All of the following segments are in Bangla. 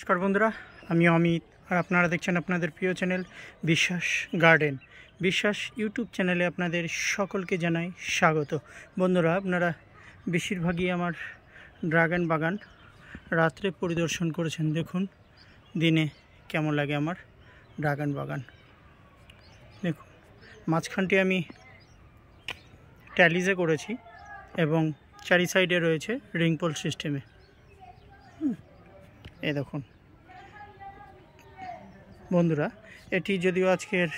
নমস্কার বন্ধুরা, আমি অমিত আর আপনারা দেখছেন আপনাদের প্রিয় চ্যানেল বিশ্বাস গার্ডেন। বিশ্বাস ইউটিউব চ্যানেলে আপনাদের সকলকে জানাই স্বাগত। বন্ধুরা, আপনারা বেশিরভাগই আমার ড্রাগন বাগান রাত্রে পরিদর্শন করেছেন। দেখুন দিনে কেমন লাগে আমার ড্রাগন বাগান। দেখুন মাঝখানটি আমি ট্যালিজে করেছি এবং চারি সাইডে রয়েছে রিং পোল সিস্টেমে। এই দেখুন বন্ধুরা, এটি যদিও আজকের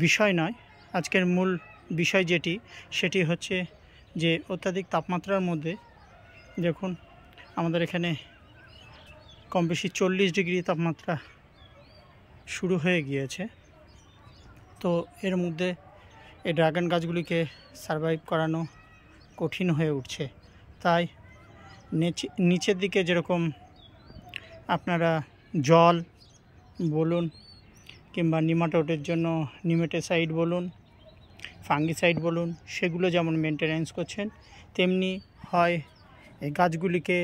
বিষয় নয়, আজকের মূল বিষয় সেটি হচ্ছে যে অত্যাধিক তাপমাত্রার মধ্যে দেখুন আমাদের এখানে কম বেশি 40 ডিগ্রি তাপমাত্রা শুরু হয়ে গিয়েছে। তো এর মধ্যে এই ড্রাগন গাছগুলিকে সারভাইভ করানো কঠিন হয়ে উঠছে। তাই নিচের দিকে যেরকম আপনারা জল বলুন কিংবা নিমাটোডের জন্য নিমেটোসাইড বলুন, ফাঙ্গিসাইড বলুন, সেগুলো যেমন মেনটেন্যান্স করছেন, তেমনি হয় এই গাছগুলিকে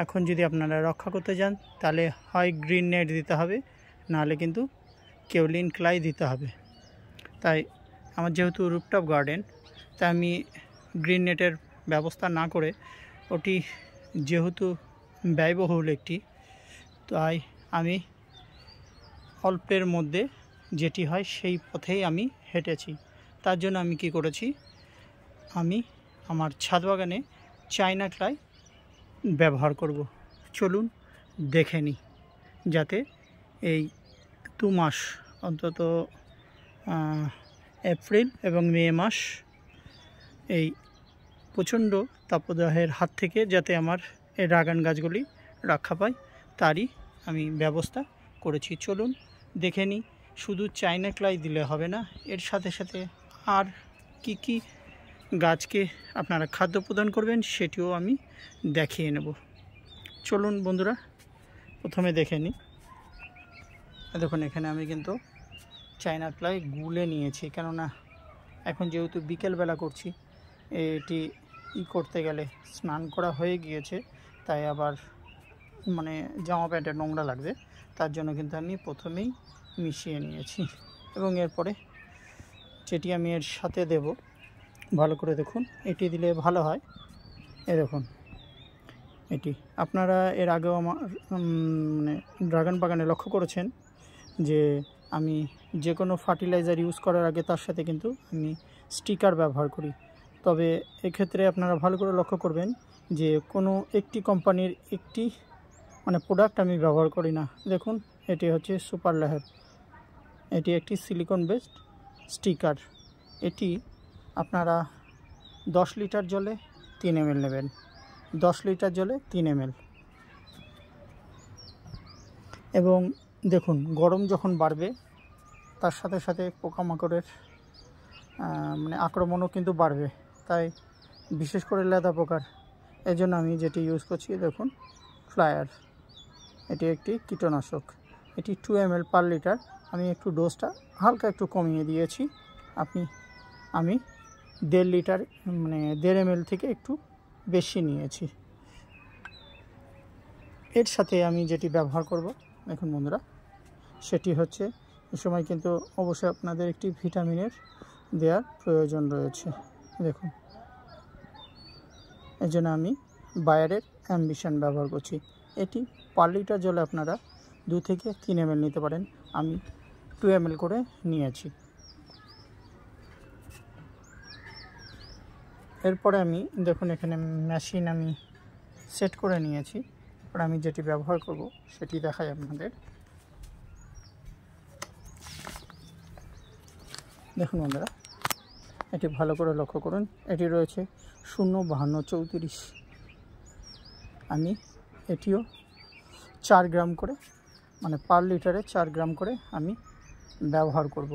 এখন যদি আপনারা রক্ষা করতে যান তাহলে হয় গ্রিন নেট দিতে হবে, নাহলে কিন্তু কেওলিন ক্লাই দিতে হবে। তাই আমার যেহেতু রুফটপ গার্ডেন, তাই আমি গ্রিন নেটের ব্যবস্থা না করে, ওটি যেহেতু ব্যয়বহুল একটি, তাই আমি অল্পের মধ্যে যেটি হয় সেই পথেই আমি হেঁটেছি। তার জন্য আমি কি করেছি, আমি আমার ছাদ বাগানে চায়না ক্লাই ব্যবহার করব। চলুন দেখে নিই, যাতে এই 2 মাস অন্তত এপ্রিল এবং মে মাস এই প্রচণ্ড তাপদাহের হাত থেকে যাতে আমার এই ড্রাগন গাছগুলি রক্ষা পায়, তারই আমি ব্যবস্থা করেছি। চলুন দেখে নিই। শুধু চায়না ক্লাই দিলে হবে না, এর সাথে সাথে আর কি গাছকে আপনারা খাদ্য প্রদান করবেন সেটিও আমি দেখিয়ে নেব। চলুন বন্ধুরা, প্রথমে দেখে নিই। দেখুন এখানে আমি কিন্তু চায়না ক্লাই গুলে নিয়েছি, কেননা এখন যেহেতু বিকেলবেলা করছি, এটি করতে গেলে স্নান করা হয়ে গিয়েছে, তাই আবার জামা প্যান্টের নোংরা লাগবে। তার জন্য কিন্তু আমি প্রথমেই মিশিয়ে নিয়েছি এবং এরপরে যেটি আমি এর সাথে দেব, ভালো করে দেখুন, এটি দিলে ভালো হয়। দেখুন এটি আপনারা এর আগেও আমার ড্রাগন বাগানে লক্ষ্য করেছেন যে আমি যে কোনো ফার্টিলাইজার ইউজ করার আগে তার সাথে কিন্তু আমি স্টিকার ব্যবহার করি। তবে এক্ষেত্রে আপনারা ভালো করে লক্ষ্য করবেন যে কোনো একটি কোম্পানির একটি প্রোডাক্ট আমি ব্যবহার করি না। দেখুন এটি হচ্ছে সুপার লেহার, এটি একটি সিলিকন বেসড স্টিকার। এটি আপনারা 10 লিটার জলে 3 ml নেবেন, 10 লিটার জলে 3 ml। এবং দেখুন গরম যখন বাড়বে তার সাথে সাথে পোকামাকড়ের আক্রমণও কিন্তু বাড়বে, তাই বিশেষ করে লেদা পোকার। এজন্য আমি যেটি ইউজ করছি, দেখুন ফ্লায়ার, এটি একটি কীটনাশক। এটি 2 ml পার লিটার। আমি একটু ডোজটা হালকা একটু কমিয়ে দিয়েছি। আমি 1.5 লিটার 1.5 ml থেকে একটু বেশি নিয়েছি। এর সাথে আমি যেটি ব্যবহার করব, দেখুন বন্ধুরা, সেটি হচ্ছে এই সময় কিন্তু অবশ্যই আপনাদের একটি ভিটামিনের দেওয়ার প্রয়োজন রয়েছে। দেখুন এই জন্য আমি বায়ারের অ্যাম্বিশন ব্যবহার করছি। এটি পার লিটার জলে আপনারা 2 থেকে 3 ml নিতে পারেন, আমি 2 ml করে নিয়েছি। এরপরে আমি দেখুন এখানে মেশিন আমি সেট করে নিয়েছি। এরপর আমি যেটি ব্যবহার করব সেটি দেখাই আপনাদের। দেখুন বন্ধুরা, এটি ভালো করে লক্ষ্য করুন, এটি রয়েছে 05234। আমি এটিও 4 গ্রাম করে পার লিটারে 4 গ্রাম করে আমি ব্যবহার করব।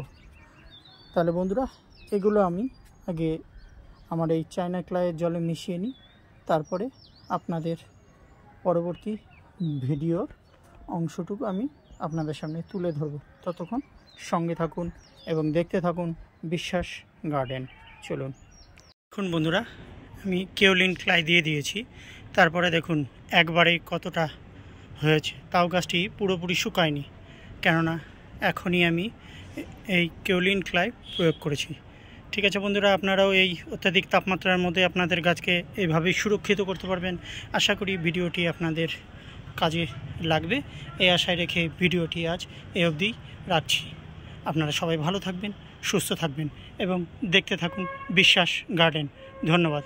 তাহলে বন্ধুরা, এগুলো আমি আগে আমার এই চায়না ক্লাইয়ের জলে মিশিয়ে নিই, তারপরে আপনাদের পরবর্তী ভিডিওর অংশটুকু আমি আপনাদের সামনে তুলে ধরব। ততক্ষণ সঙ্গে থাকুন এবং দেখতে থাকুন বিশ্বাস গার্ডেন। চলুন। দেখুন বন্ধুরা, আমি কেওলিন ক্লাই দিয়ে দিয়েছি। তারপরে দেখুন একবারে কতটা হয়েছে, তাও গাছটি পুরোপুরি শুকায়নি, কেননা এখনই আমি এই কেওলিন ক্লাই প্রয়োগ করেছি। ঠিক আছে বন্ধুরা, আপনারাও এই অত্যাধিক তাপমাত্রার মধ্যে আপনাদের গাছকে এইভাবেই সুরক্ষিত করতে পারবেন। আশা করি ভিডিওটি আপনাদের কাজে লাগবে, এই আশায় রেখে ভিডিওটি আজ এই অবধি রাখছি। আপনারা সবাই ভালো থাকবেন, সুস্থ থাকবেন এবং দেখতে থাকুন বিশ্বাস গার্ডেন। ধন্যবাদ।